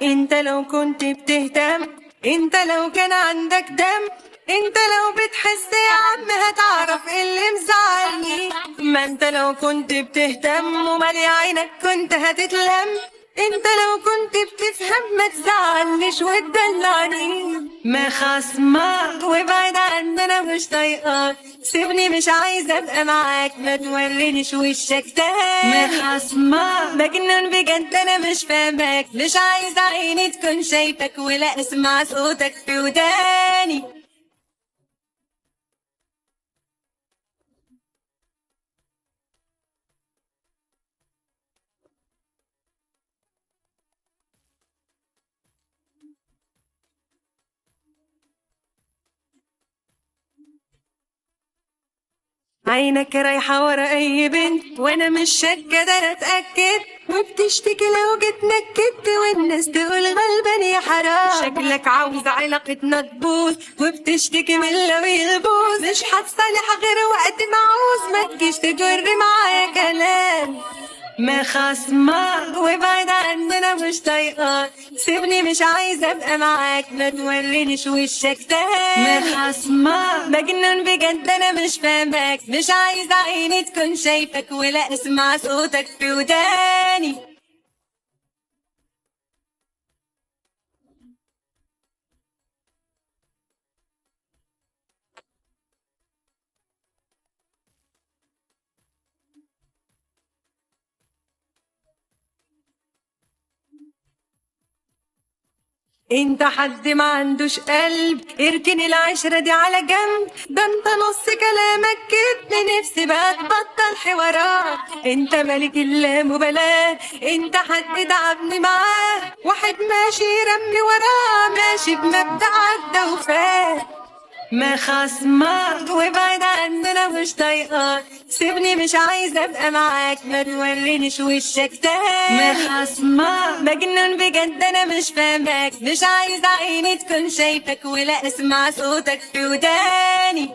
انت لو كنت بتهتم، انت لو كان عندك دم، انت لو بتحس يا عم هتعرف ايه اللي مزعلني. ما انت لو كنت بتهتم ومالي عينك كنت هتتلم، انت لو كنت بتفهم ما تزعلنيش وتدلعني. ما خصمك وابعد عني انا مش طايقاك، سيبني مش عايزه ابقى معاك، ما تورينيش وشك تاني. ما خصمك مجنون بجد انا مش فاهمك، مش عايزه عيني تكون شايفك ولا اسمع صوتك في وداني. عينك رايحة ورا أي بنت وأنا مش شاكة ده أنا أتأكد، وبتشتكي لو جيت نكدت والناس تقول غلبان يا حرام. شكلك عاوز علاقتنا تبوظ وبتشتكي من لو يبوظ، مش هتصالح غير وقت ما عاوز، ما تجيش تجر معايا كلام. ما خصمك وابعد عني انا مش طايقاك، سيبني مش عايزه ابقى معاك، ما تورينيش وشك تاني. ما خصمك مجنون بجد انا مش فاهمك، مش عايزه عيني تكون شايفك ولا اسمع صوتك في وداني. انت حد ما عندوش قلب، اركن العشرة دي على جنب، ده انت نص كلامك كدب، نفسي بقى تبطل حوارات. انت ملك اللامبالاة، انت حد تعبني معاه، واحد ماشي رمي وراه، ماشي بمبدأ عدى وفات. ما خصمك وابعد عني انا مش طايقاك، سيبني مش عايزه ابقى معاك، ما تورينيش وشك تاني. ما خصمك مجنون بجد انا مش فاهمك، مش عايزه عيني تكون شايفك ولا اسمع صوتك في وداني.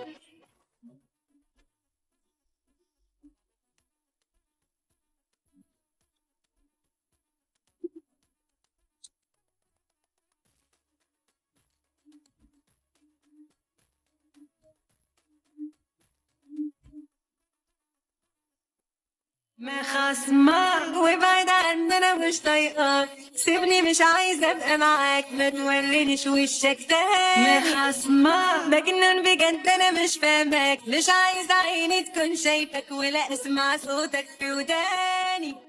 ما خصمك وابعد عني انا مش طايقاك، سيبني مش عايزه ابقى معاك، ما تورينيش وشك تاني. ما خصمك مجنون بجد انا مش فاهمك، مش عايزه عيني تكون شايفك ولا اسمع صوتك في وداني.